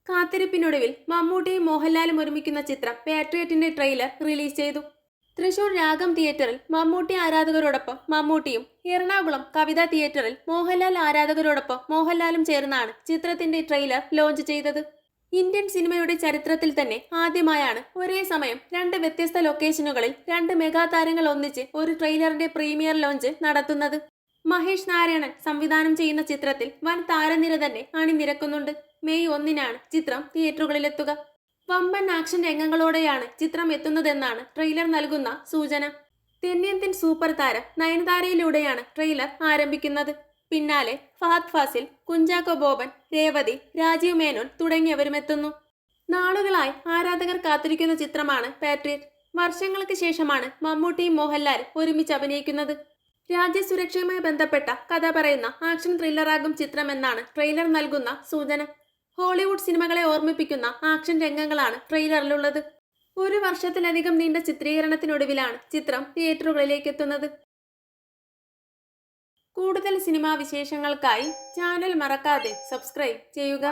കാത്തിരിപ്പിനൊടുവിൽ മമ്മൂട്ടിയും മോഹൻലാലും ഒരുമിക്കുന്ന ചിത്രം പാട്രിയറ്റിന്റെ ട്രെയിലർ റിലീസ് ചെയ്തു. തൃശൂർ രാഗം തിയേറ്ററിൽ മമ്മൂട്ടി ആരാധകരോടൊപ്പം മമ്മൂട്ടിയും, എറണാകുളം കവിത തിയേറ്ററിൽ മോഹൻലാൽ ആരാധകരോടൊപ്പം മോഹൻലാലും ചേർന്നാണ് ചിത്രത്തിന്റെ ട്രെയിലർ ലോഞ്ച് ചെയ്തത്. ഇന്ത്യൻ സിനിമയുടെ ചരിത്രത്തിൽ തന്നെ ആദ്യമായാണ് ഒരേ സമയം രണ്ട് വ്യത്യസ്ത ലൊക്കേഷനുകളിൽ രണ്ട് മെഗാ താരങ്ങൾ ഒന്നിച്ച് ഒരു ട്രെയിലറിന്റെ പ്രീമിയർ ലോഞ്ച് നടത്തുന്നത്. മഹേഷ് നാരായണൻ സംവിധാനം ചെയ്യുന്ന ചിത്രത്തിൽ വൻ താരനിര തന്നെ അണിനിരക്കുന്നുണ്ട്. മെയ് 1-നാണ് ചിത്രം തിയേറ്ററുകളിലെത്തുക. വമ്പൻ ആക്ഷൻ രംഗങ്ങളോടെയാണ് ചിത്രം എത്തുന്നതെന്നാണ് ട്രെയിലർ നൽകുന്ന സൂചന. തെന്നിന്ത്യൻ സൂപ്പർ താരം നയൻതാരയിലൂടെയാണ് ട്രെയിലർ ആരംഭിക്കുന്നത്. പിന്നാലെ ഫഹദ് ഫാസിൽ, കുഞ്ചാക്കോ ബോബൻ, രേവതി, രാജീവ് മേനോൻ തുടങ്ങിയവരുമെത്തുന്നു. നാളുകളായി ആരാധകർ കാത്തിരിക്കുന്ന ചിത്രമാണ് പാട്രിയറ്റ്. വർഷങ്ങൾക്ക് ശേഷമാണ് മമ്മൂട്ടിയും മോഹൻലാലും ഒരുമിച്ച് അഭിനയിക്കുന്നത്. രാജ്യസുരക്ഷയുമായി ബന്ധപ്പെട്ട കഥ പറയുന്ന ആക്ഷൻ ത്രില്ലറാകും ചിത്രമെന്നാണ് ട്രെയിലർ നൽകുന്ന സൂചന. ഹോളിവുഡ് സിനിമകളെ ഓർമ്മിപ്പിക്കുന്ന ആക്ഷൻ രംഗങ്ങളാണ് ട്രെയിലറിലുള്ളത്. 1 വർഷത്തിലധികം നീണ്ട ചിത്രീകരണത്തിനൊടുവിലാണ് ചിത്രം തിയേറ്ററുകളിലേക്ക് എത്തുന്നത്. കൂടുതൽ സിനിമാ വിശേഷങ്ങൾക്കായി ചാനൽ മറക്കാതെ സബ്സ്ക്രൈബ് ചെയ്യുക.